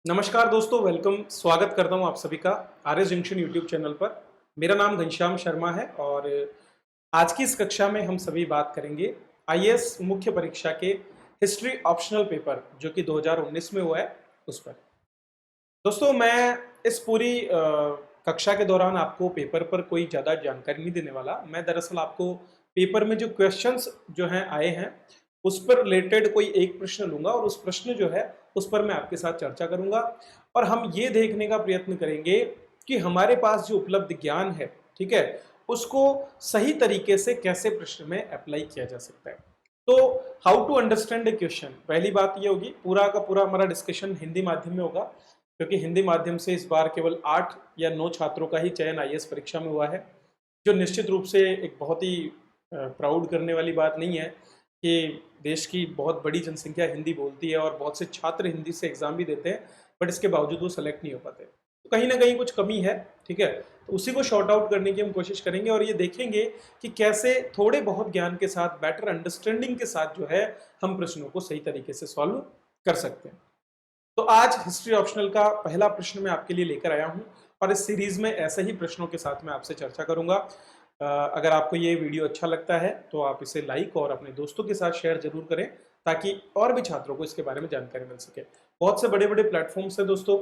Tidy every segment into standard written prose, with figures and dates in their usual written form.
नमस्कार दोस्तों, वेलकम। स्वागत करता हूं आप सभी का आर्य जंक्शन यूट्यूब चैनल पर। मेरा नाम घनश्याम शर्मा है और आज की इस कक्षा में हम सभी बात करेंगे आईएएस मुख्य परीक्षा के हिस्ट्री ऑप्शनल पेपर जो कि 2019 में हुआ है उस पर। दोस्तों, मैं इस पूरी कक्षा के दौरान आपको पेपर पर कोई ज़्यादा जानकारी नहीं देने वाला। मैं दरअसल आपको पेपर में जो क्वेश्चंस जो हैं आए हैं उस पर रिलेटेड कोई एक प्रश्न लूंगा और उस प्रश्न जो है उस पर मैं आपके साथ चर्चा करूंगा और हम ये देखने का प्रयत्न करेंगे कि हमारे पास जो उपलब्ध ज्ञान है, ठीक है, उसको सही तरीके से कैसे प्रश्न में अप्लाई किया जा सकता है। तो how to understand a question, पहली बात ये होगी। पूरा का पूरा हमारा डिस्कशन हिंदी माध्यम में होगा क्योंकि हिंदी माध्यम से इस बार केवल 8 या 9 छात्रों का ही चयन आईएएस परीक्षा में हुआ है, जो निश्चित रूप से एक बहुत ही प्राउड करने वाली बात नहीं है कि देश की बहुत बड़ी जनसंख्या हिंदी बोलती है और बहुत से छात्र हिंदी से एग्जाम भी देते हैं, बट इसके बावजूद वो सेलेक्ट नहीं हो पाते। तो कहीं ना कहीं कुछ कमी है, ठीक है। तो उसी को शॉर्ट आउट करने की हम कोशिश करेंगे और ये देखेंगे कि कैसे थोड़े बहुत ज्ञान के साथ, बेटर अंडरस्टैंडिंग के साथ जो है हम प्रश्नों को सही तरीके से सॉल्व कर सकते हैं। तो आज हिस्ट्री ऑप्शनल का पहला प्रश्न मैं आपके लिए लेकर आया हूं और इस सीरीज में ऐसे ही प्रश्नों के साथ मैं आपसे चर्चा करूंगा। अगर आपको ये वीडियो अच्छा लगता है तो आप इसे लाइक और अपने दोस्तों के साथ शेयर जरूर करें ताकि और भी छात्रों को इसके बारे में जानकारी मिल सके। बहुत से बड़े बड़े प्लेटफॉर्म्स हैं दोस्तों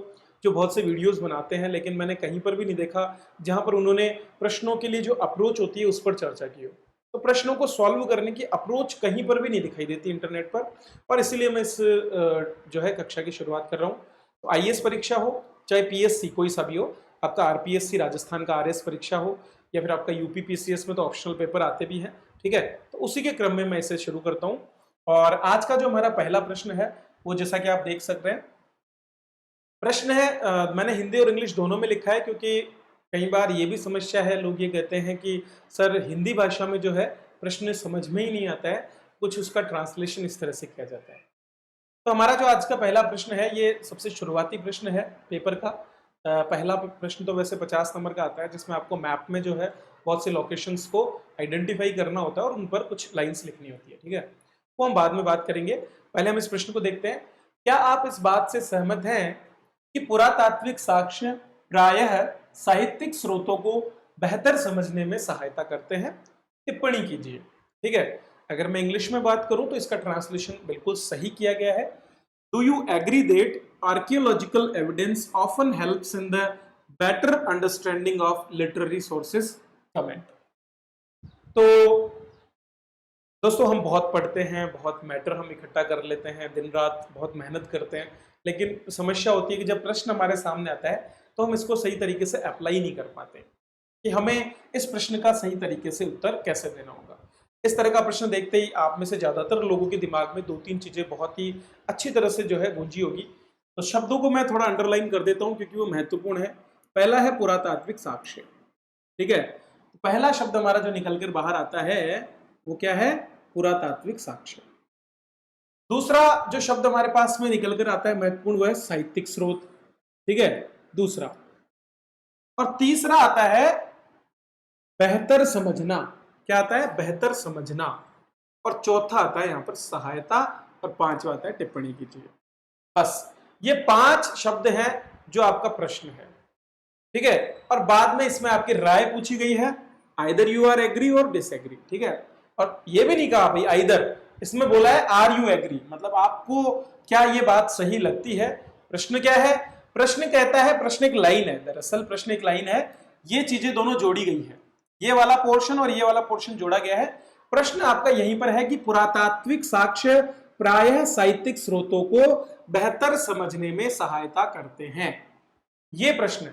जो बहुत से वीडियोस बनाते हैं, लेकिन मैंने कहीं पर भी नहीं देखा जहां पर उन्होंने प्रश्नों के लिए जो अप्रोच होती है उस पर चर्चा की हो। तो प्रश्नों को सॉल्व करने की अप्रोच कहीं पर भी नहीं दिखाई देती इंटरनेट पर, और इसीलिए मैं इस जो है कक्षा की शुरुआत कर रहा हूँ। तो आईएएस परीक्षा हो चाहे पीएससी कोई सा भी हो, आपका आरपीएससी राजस्थान का आरएस परीक्षा हो या फिर आपका यूपी पीसीएस में तो ऑप्शनल पेपर आते भी हैं, ठीक है। तो उसी के क्रम में मैं इसे शुरू करता हूं और आज का जो हमारा पहला प्रश्न है वो जैसा कि आप देख सकते हैं प्रश्न है, मैंने हिंदी और इंग्लिश दोनों में लिखा है क्योंकि कई बार ये भी समस्या है, लोग ये कहते हैं कि सर हिंदी भाषा में जो है प्रश्न समझ में ही नहीं आता है, कुछ उसका ट्रांसलेशन इस तरह से किया जाता है। तो हमारा जो आज का पहला प्रश्न है ये सबसे शुरुआती प्रश्न है पेपर का। पहला प्रश्न तो वैसे 50 नंबर का आता है जिसमें आपको मैप में जो है बहुत से लोकेशंस को आइडेंटिफाई करना होता है और उन पर कुछ लाइंस लिखनी होती है, ठीक है। वो हम बाद में बात करेंगे, पहले हम इस प्रश्न को देखते हैं। क्या आप इस बात से सहमत हैं कि पुरातात्विक साक्ष्य प्रायः साहित्यिक स्रोतों को बेहतर समझने में सहायता करते हैं? टिप्पणी कीजिए, ठीक है। अगर मैं इंग्लिश में बात करूं तो इसका ट्रांसलेशन बिल्कुल सही किया गया है। Do you agree that archaeological evidence often helps in the better understanding of literary sources? comment। तो दोस्तों, हम बहुत पढ़ते हैं, बहुत मैटर हम इकट्ठा कर लेते हैं, दिन रात बहुत मेहनत करते हैं, लेकिन समस्या होती है कि जब प्रश्न हमारे सामने आता है तो हम इसको सही तरीके से अप्लाई नहीं कर पाते कि हमें इस प्रश्न का सही तरीके से उत्तर कैसे देना होगा। इस तरह का प्रश्न देखते ही आप में से ज्यादातर लोगों के दिमाग में दो तीन चीजें बहुत ही अच्छी तरह से जो है गूंजी होगी। तो शब्दों को मैं थोड़ा अंडरलाइन कर देता हूं क्योंकि वो महत्वपूर्ण है। पहला है पुरातात्विक साक्ष्य, ठीक है। पहला शब्द हमारा जो निकल कर बाहर आता है वो क्या है? पुरातात्विक साक्ष्य। दूसरा जो शब्द हमारे पास में निकल कर आता है महत्वपूर्ण, वो है साहित्यिक स्रोत, ठीक है, दूसरा। और तीसरा आता है बेहतर समझना। क्या आता है? बेहतर समझना। और चौथा आता है यहां पर सहायता, और पांचवा आता है टिप्पणी कीजिए। बस ये 5 शब्द हैं जो आपका प्रश्न है, ठीक है। और बाद में इसमें आपकी राय पूछी गई है, आइदर यू आर एग्री और डिसएग्री, ठीक है। और ये भी नहीं कहा भाई आइदर, इसमें बोला है आर यू एग्री, मतलब आपको क्या ये बात सही लगती है। प्रश्न क्या है? प्रश्न कहता है, प्रश्न एक लाइन है, दरअसल प्रश्न एक लाइन है, ये चीजें दोनों जोड़ी गई है, ये वाला पोर्शन और ये वाला पोर्शन जोड़ा गया है। प्रश्न आपका यहीं पर है कि पुरातात्विक साक्ष्य प्रायः साहित्यिक स्रोतों को बेहतर समझने में सहायता करते हैं, ये प्रश्न,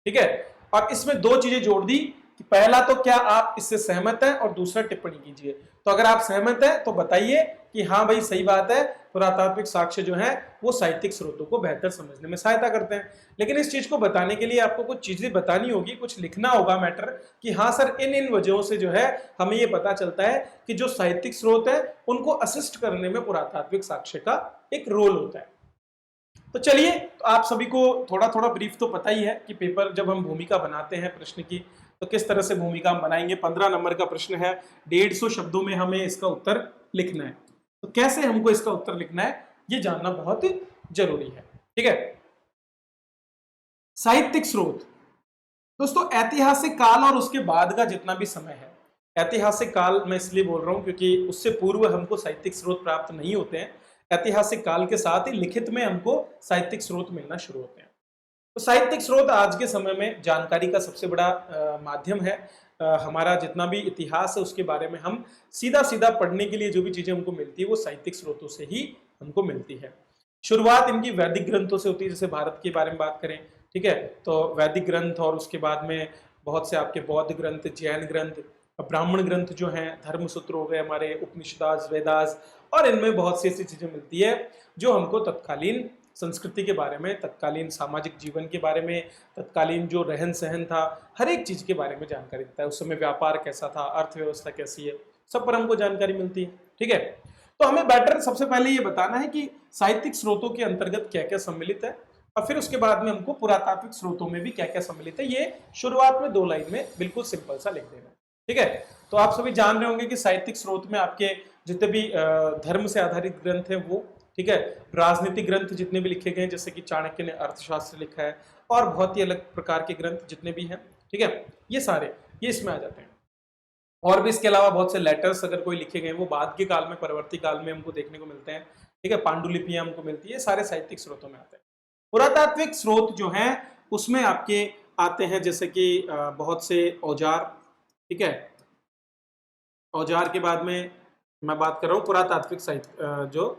ठीक है। और इसमें दो चीजें जोड़ दी कि पहला तो क्या आप इससे सहमत हैं और दूसरा टिप्पणी कीजिए। तो अगर आप सहमत हैं तो बताइए कि हाँ भाई सही बात है, पुरातात्विक साक्ष्य जो है वो साहित्यिक स्रोतों को बेहतर समझने में सहायता करते हैं। लेकिन इस चीज को बताने के लिए आपको कुछ चीजें बतानी होगी, कुछ लिखना होगा मैटर कि हाँ सर इन इन वजहों से जो है हमें ये पता चलता है कि जो साहित्यिक स्रोत है उनको असिस्ट करने में पुरातात्विक साक्ष्य का एक रोल होता है। तो चलिए, तो आप सभी को थोड़ा थोड़ा ब्रीफ तो पता ही है कि पेपर जब हम भूमिका बनाते हैं प्रश्न की तो किस तरह से भूमिका हम बनाएंगे। 15 नंबर का प्रश्न है, 150 शब्दों में हमें इसका उत्तर लिखना है। तो कैसे हमको इसका उत्तर लिखना है ये जानना बहुत जरूरी है, ठीक है। साहित्यिक स्रोत दोस्तों, ऐतिहासिक काल और उसके बाद का जितना भी समय है, ऐतिहासिक काल मैं इसलिए बोल रहा हूं क्योंकि उससे पूर्व हमको साहित्यिक स्रोत प्राप्त नहीं होते हैं। ऐतिहासिक काल के साथ ही लिखित में हमको साहित्यिक स्रोत मिलना शुरू होते हैं। तो साहित्यिक स्रोत आज के समय में जानकारी का सबसे बड़ा माध्यम है। हमारा जितना भी इतिहास है उसके बारे में हम सीधा सीधा पढ़ने के लिए जो भी चीजें हमको मिलती है वो साहित्यिक स्रोतों से ही हमको मिलती है। शुरुआत इनकी वैदिक ग्रंथों से होती है, जैसे भारत के बारे में बात करें, ठीक है, तो वैदिक ग्रंथ और उसके बाद में बहुत से आपके बौद्ध ग्रंथ, जैन ग्रंथ, ब्राह्मण ग्रंथ जो हैं, धर्मसूत्र हो गए हमारे, उपनिषदास, वेदास, और इनमें बहुत सी ऐसी चीजें मिलती है जो हमको तत्कालीन संस्कृति के बारे में, तत्कालीन सामाजिक जीवन के बारे में, तत्कालीन जो रहन सहन था, हर एक चीज के बारे में जानकारी देता है। उस समय व्यापार कैसा था, अर्थव्यवस्था कैसी है, सब पर हमको जानकारी मिलती है। ठीक है, तो हमें बेटर सबसे पहले ये बताना है कि साहित्यिक स्रोतों के अंतर्गत क्या क्या सम्मिलित है, और फिर उसके बाद में हमको पुरातात्विक स्रोतों में भी क्या क्या सम्मिलित है, ये शुरुआत में 2 लाइन में बिल्कुल सिंपल सा लिख देना। ठीक है, तो आप सभी जान रहे होंगे कि साहित्यिक स्रोत में आपके जितने भी धर्म से आधारित ग्रंथ है वो, ठीक है, राजनीतिक ग्रंथ जितने भी लिखे गए जैसे कि चाणक्य ने अर्थशास्त्र लिखा है, और बहुत ही अलग प्रकार के ग्रंथ जितने भी हैं, ठीक है, ये सारे ये इसमें आ जाते हैं। और भी इसके अलावा बहुत से लेटर्स अगर कोई लिखे गए वो बाद के काल में, परवर्ती काल में हमको देखने को मिलते हैं। ठीक है, पांडुलिपियां हमको मिलती है, सारे साहित्यिक स्रोतों में आते हैं। पुरातात्विक स्रोत जो है उसमें आपके आते हैं जैसे कि बहुत से औजार, ठीक है, औजार के बाद में मैं बात कर रहा हूं पुरातात्विक साहित्य, जो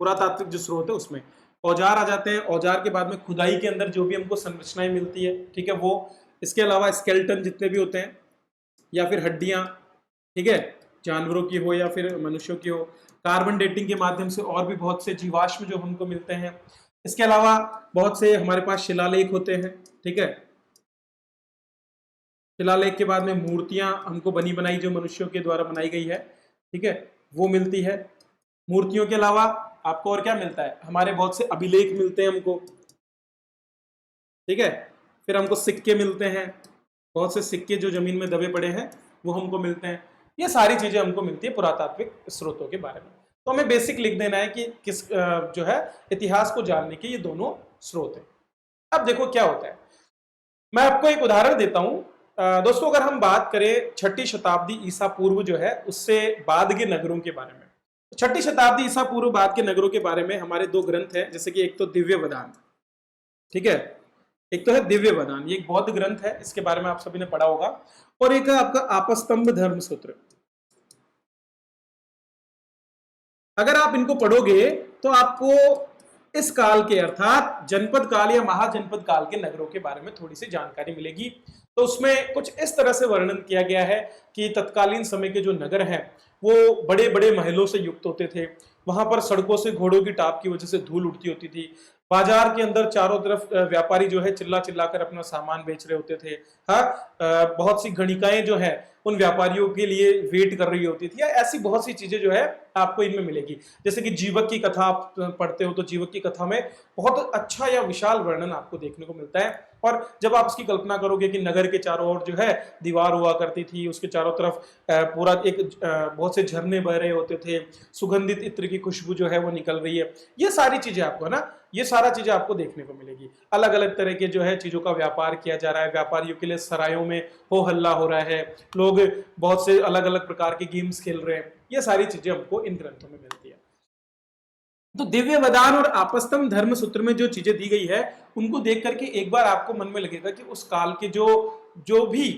पुरातात्विक जो स्रोत है उसमें औजार आ जाते हैं। औजार के बाद में खुदाई के अंदर जो भी हमको संरचनाएं मिलती है, ठीक है, वो, इसके अलावा स्केलेटन जितने भी होते हैं या फिर हड्डियां, ठीक है, जानवरों की हो या फिर मनुष्यों की हो, कार्बन डेटिंग के माध्यम से और भी बहुत से जीवाश्म जो हमको मिलते हैं। इसके अलावा बहुत से हमारे पास शिलालेख होते हैं, ठीक है, शिलालेख के बाद में मूर्तियां हमको बनी बनाई जो मनुष्यों के द्वारा बनाई गई है, ठीक है, वो मिलती है। मूर्तियों के अलावा आपको और क्या मिलता है, हमारे बहुत से अभिलेख मिलते हैं हमको, ठीक है, फिर हमको सिक्के मिलते हैं, बहुत से सिक्के जो जमीन में दबे पड़े हैं वो हमको मिलते हैं। ये सारी चीजें हमको मिलती है पुरातात्विक स्रोतों के बारे में। तो हमें बेसिक लिख देना है कि किस जो है इतिहास को जानने के ये दोनों स्रोत है। अब देखो क्या होता है, मैं आपको एक उदाहरण देता हूं। दोस्तों, अगर हम बात करें 6ठी शताब्दी ईसा पूर्व जो है उससे बाद के नगरों के बारे में, 6ठी शताब्दी ईसा पूर्व बाद के नगरों के बारे में हमारे 2 ग्रंथ हैं, जैसे कि एक तो दिव्य वदान, ठीक है, एक तो है दिव्य वदान, ये एक बौद्ध ग्रंथ है, इसके बारे में आप सभी ने पढ़ा होगा, और एक है आपका आपस्तंभ धर्मसूत्र। अगर आप इनको पढ़ोगे तो आपको इस काल के अर्थात जनपद काल या महाजनपद काल के नगरों के बारे में थोड़ी सी जानकारी मिलेगी। तो उसमें कुछ इस तरह से वर्णन किया गया है कि तत्कालीन समय के जो नगर हैं वो बड़े बड़े महलों से युक्त होते थे, वहां पर सड़कों से घोड़ों की टाप की वजह से धूल उड़ती होती थी, बाजार के अंदर चारों तरफ व्यापारी जो है चिल्ला चिल्लाकर अपना सामान बेच रहे होते थे। हाँ, बहुत सी गणिकाएं जो है उन व्यापारियों के लिए वेट कर रही होती थी, या ऐसी बहुत सी चीजें जो है आपको इनमें मिलेगी। जैसे कि जीवक की कथा आप पढ़ते हो तो जीवक की कथा में बहुत अच्छा या विशाल वर्णन आपको देखने को मिलता है। और जब आप उसकी कल्पना करोगे कि नगर के चारों ओर जो है दीवार हुआ करती थी, उसके चारों तरफ पूरा एक बहुत से झरने बह रहे होते थे, सुगंधित इत्र की खुशबू जो है वो निकल रही है, ये सारी चीजें आपको, है ना, ये सारा चीजें आपको देखने को मिलेगी। अलग अलग तरह के जो है चीजों का व्यापार किया जा रहा है, व्यापारियों के लिए सरायों में हो हल्ला हो रहा है, लोग बहुत से अलग अलग प्रकार के गेम्स खेल रहे हैं, ये सारी चीजें हमको इन ग्रंथों में मिलती है। तो दिव्य वदान और आपस्तंभ धर्म सूत्र में जो चीजें दी गई है उनको देख करके एक बार आपको मन में लगेगा कि उस काल के जो भी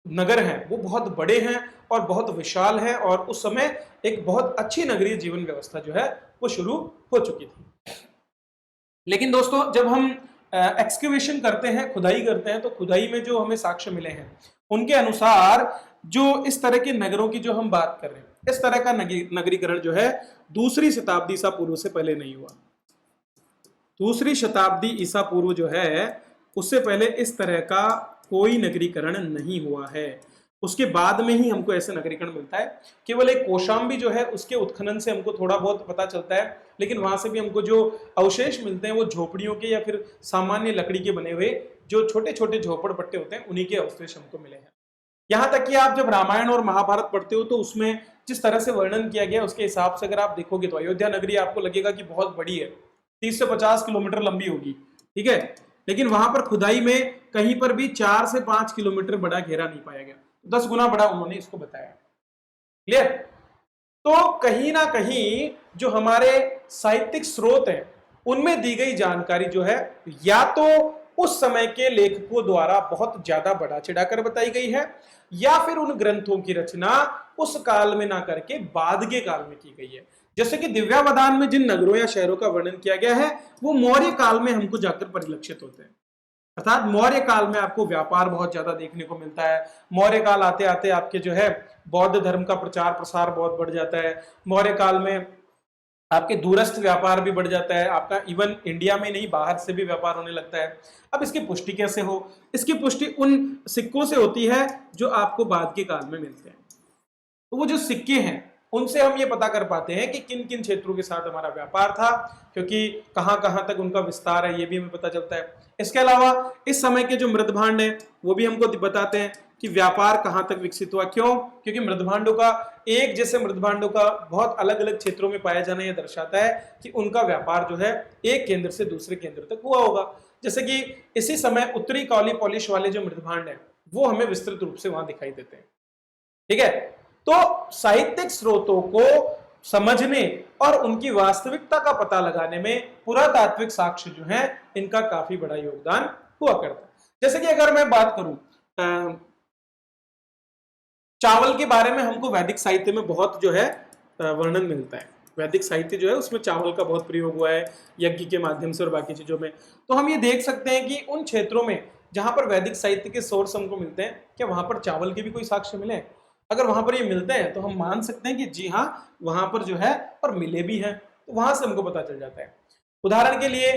नगर हैं वो बहुत बड़े हैं और बहुत विशाल हैं, और उस समय एक बहुत अच्छी नगरीय जीवन व्यवस्था जो है वो शुरू हो चुकी थी। लेकिन दोस्तों, जब हम एक्सकेवेशन करते हैं, खुदाई करते हैं, तो खुदाई में जो हमें साक्ष्य मिले हैं उनके अनुसार जो इस तरह के नगरों की जो हम बात कर रहे हैं, इस तरह का नगरीकरण जो है 2री शताब्दी ईसा पूर्व से पहले नहीं हुआ। 2री शताब्दी ईसा पूर्व जो है उससे पहले इस तरह का कोई नगरीकरण नहीं हुआ है। उसके बाद में ही हमको ऐसे नगरीकरण मिलता है। केवल एक कौशाम्बी जो है उसके उत्खनन से हमको थोड़ा बहुत पता चलता है, लेकिन वहां से भी हमको जो अवशेष मिलते हैं वो झोपड़ियों के या फिर सामान्य लकड़ी के बने हुए जो छोटे छोटे झोपड़ पट्टे होते हैं उन्हीं के अवशेष हमको मिले हैं। यहां तक कि आप जब रामायण और महाभारत पढ़ते हो तो उसमें जिस तरह से वर्णन किया गया उसके हिसाब से अगर आप देखोगे तो अयोध्या नगरी आपको लगेगा कि बहुत बड़ी है, 30 से 50 किलोमीटर लंबी होगी, ठीक है, लेकिन वहां पर खुदाई में कहीं पर भी 4 से 5 किलोमीटर बड़ा घेरा नहीं पाया गया, 10 गुना बड़ा उन्होंने इसको बताया। क्लियर? तो कहीं ना कहीं जो हमारे साहित्यिक स्रोत हैं उनमें दी गई जानकारी जो है या तो उस समय के लेखकों द्वारा बहुत ज्यादा बढ़ा चढ़ाकर बताई गई है, या फिर उन ग्रंथों की रचना उस काल में ना करके बाद के काल में की गई है। जैसे कि दिव्यावदान में जिन नगरों या शहरों का वर्णन किया गया है वो मौर्य काल में हमको जाकर परिलक्षित होते हैं, अर्थात मौर्य काल में आपको व्यापार बहुत ज्यादा देखने को मिलता है। मौर्य काल आते आते आपके जो है बौद्ध धर्म का प्रचार प्रसार बहुत बढ़ जाता है। मौर्य काल में आपके दूरस्थ व्यापार भी बढ़ जाता है, आपका इवन इंडिया में नहीं बाहर से भी व्यापार होने लगता है। अब इसकी पुष्टि कैसे हो? इसकी पुष्टि उन सिक्कों से होती है जो आपको बाद के काल में मिलते हैं। तो वो जो सिक्के हैं उनसे हम ये पता कर पाते हैं कि किन किन क्षेत्रों के साथ हमारा व्यापार था, क्योंकि कहां कहां तक उनका विस्तार है ये भी हमें पता चलता है। इसके अलावा इस समय के जो मृदभांड है वो भी हमको बताते हैं कि व्यापार कहां तक विकसित हुआ। क्यों? क्योंकि मृदभांडों का एक जैसे मृदभांडों का बहुत अलग अलग क्षेत्रों में पाया जाना यह दर्शाता है कि उनका व्यापार जो है एक केंद्र से दूसरे केंद्र तक हुआ होगा। जैसे कि इसी समय उत्तरी काली पॉलिश वाले जो मृदभांड है वो हमें विस्तृत रूप से वहां दिखाई देते हैं, ठीक है। तो साहित्यिक स्रोतों को समझने और उनकी वास्तविकता का पता लगाने में पुरातात्विक साक्ष्य जो है इनका काफी बड़ा योगदान हुआ करता है। जैसे कि अगर मैं बात करूं चावल के बारे में, हमको वैदिक साहित्य में बहुत जो है वर्णन मिलता है। वैदिक साहित्य जो है उसमें चावल का बहुत प्रयोग हुआ है यज्ञ के माध्यम से और बाकी चीजों में। तो हम ये देख सकते हैं कि उन क्षेत्रों में जहां पर वैदिक साहित्य के सोर्स हमको मिलते हैं, क्या वहां पर चावल के भी कोई साक्ष्य मिले? अगर वहां पर ये मिलते हैं तो हम मान सकते हैं कि जी हाँ वहां पर जो है और मिले भी हैं, तो वहां से हमको पता चल जाता है। उदाहरण के लिए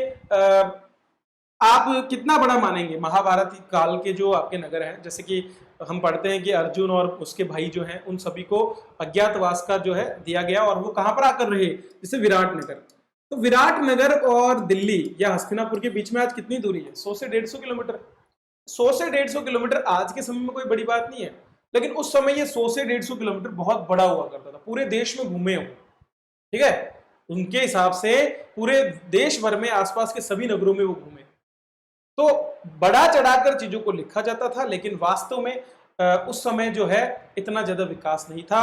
आप कितना बड़ा मानेंगे महाभारत काल के जो आपके नगर हैं, जैसे कि हम पढ़ते हैं कि अर्जुन और उसके भाई जो हैं उन सभी को अज्ञातवास का जो है दिया गया और वो कहां पर आकर रहे, जैसे विराट नगर। तो विराट नगर और दिल्ली या हस्तिनापुर के बीच में आज कितनी दूरी है? 100 से 150 किलोमीटर। 100 से 150 किलोमीटर आज के समय में कोई बड़ी बात नहीं है, लेकिन उस समय ये 100 से 150 किलोमीटर बहुत बड़ा हुआ करता था, पूरे देश में घूमे हो, ठीक है। उनके हिसाब से पूरे देश भर में आसपास के सभी नगरों में वो घूमे। तो बड़ा चढ़ाकर चीजों को लिखा जाता था, लेकिन वास्तव में उस समय जो है इतना ज्यादा विकास नहीं था।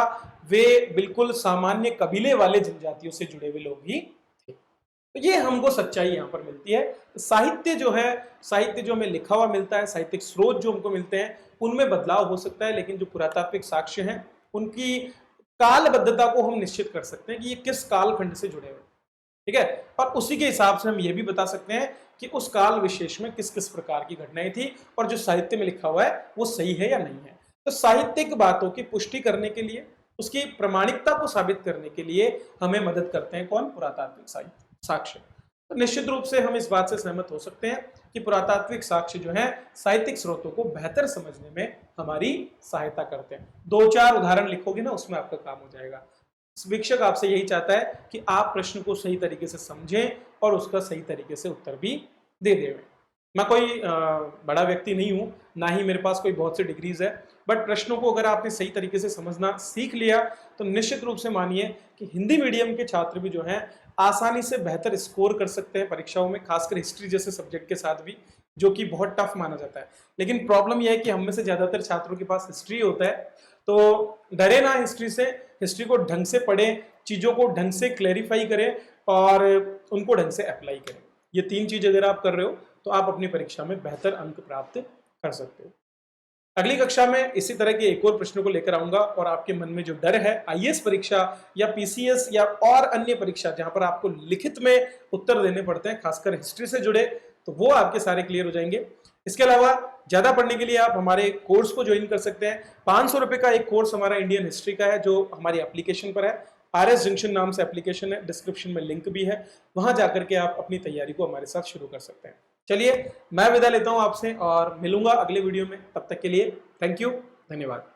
वे बिल्कुल सामान्य कबीले वाले जनजातियों से जुड़े हुए लोग ही थे। तो ये हमको सच्चाई यहाँ पर मिलती है। साहित्य जो है, साहित्य जो हमें लिखा हुआ मिलता है, साहित्यिक स्रोत जो हमको मिलते हैं उनमें बदलाव हो सकता है, लेकिन जो पुरातात्विक साक्ष्य हैं उनकी कालबद्धता को हम निश्चित कर सकते हैं कि ये किस कालखंड से जुड़े हुए, ठीक है। और उसी के हिसाब से हम ये भी बता सकते हैं कि उस काल विशेष में किस किस प्रकार की घटनाएं थी और जो साहित्य में लिखा हुआ है वो सही है या नहीं है। तो साहित्यिक बातों की पुष्टि करने के लिए, उसकी प्रामाणिकता को साबित करने के लिए हमें मदद करते हैं कौन? पुरातात्विक साक्ष्य। तो निश्चित रूप से हम इस बात से सहमत हो सकते हैं कि पुरातात्विक साक्ष्य जो है साहित्यिक स्रोतों को बेहतर समझने में हमारी सहायता करते हैं। 2-4 उदाहरण लिखोगे ना उसमें आपका काम हो जाएगा। शिक्षक आपसे यही चाहता है कि आप प्रश्न को सही तरीके से समझें और उसका सही तरीके से उत्तर भी दे दें। मैं कोई बड़ा व्यक्ति नहीं हूं, ना ही मेरे पास कोई बहुत सी डिग्रीज है, बट प्रश्नों को अगर आपने सही तरीके से समझना सीख लिया तो निश्चित रूप से मानिए कि हिंदी मीडियम के छात्र भी जो हैं आसानी से बेहतर स्कोर कर सकते हैं परीक्षाओं में, खासकर हिस्ट्री जैसे सब्जेक्ट के साथ भी, जो कि बहुत टफ माना जाता है। लेकिन प्रॉब्लम यह है कि हम में से ज्यादातर छात्रों के पास हिस्ट्री होता है, तो डरे ना हिस्ट्री से, हिस्ट्री को ढंग से पढ़ें, चीजों को ढंग से क्लैरिफाई करें और उनको ढंग से अप्लाई करें। ये 3 चीज अगर आप कर रहे हो तो आप अपनी परीक्षा में बेहतर अंक प्राप्त कर सकते हो। अगली कक्षा में इसी तरह के एक और प्रश्न को लेकर आऊंगा और आपके मन में जो डर है आईएएस परीक्षा या पीसीएस या और अन्य परीक्षा जहां पर आपको लिखित में उत्तर देने पड़ते हैं, खासकर हिस्ट्री से जुड़े, तो वो आपके सारे क्लियर हो जाएंगे। इसके अलावा ज्यादा पढ़ने के लिए आप हमारे कोर्स को ज्वाइन कर सकते हैं। 500 रुपए का एक कोर्स हमारा इंडियन हिस्ट्री का है जो हमारी एप्लीकेशन पर है। RS जंक्शन नाम से एप्लीकेशन है, डिस्क्रिप्शन में लिंक भी है, वहां जाकर के आप अपनी तैयारी को हमारे साथ शुरू कर सकते हैं। चलिए मैं विदा लेता हूं आपसे और मिलूंगा अगले वीडियो में। तब तक के लिए थैंक यू, धन्यवाद।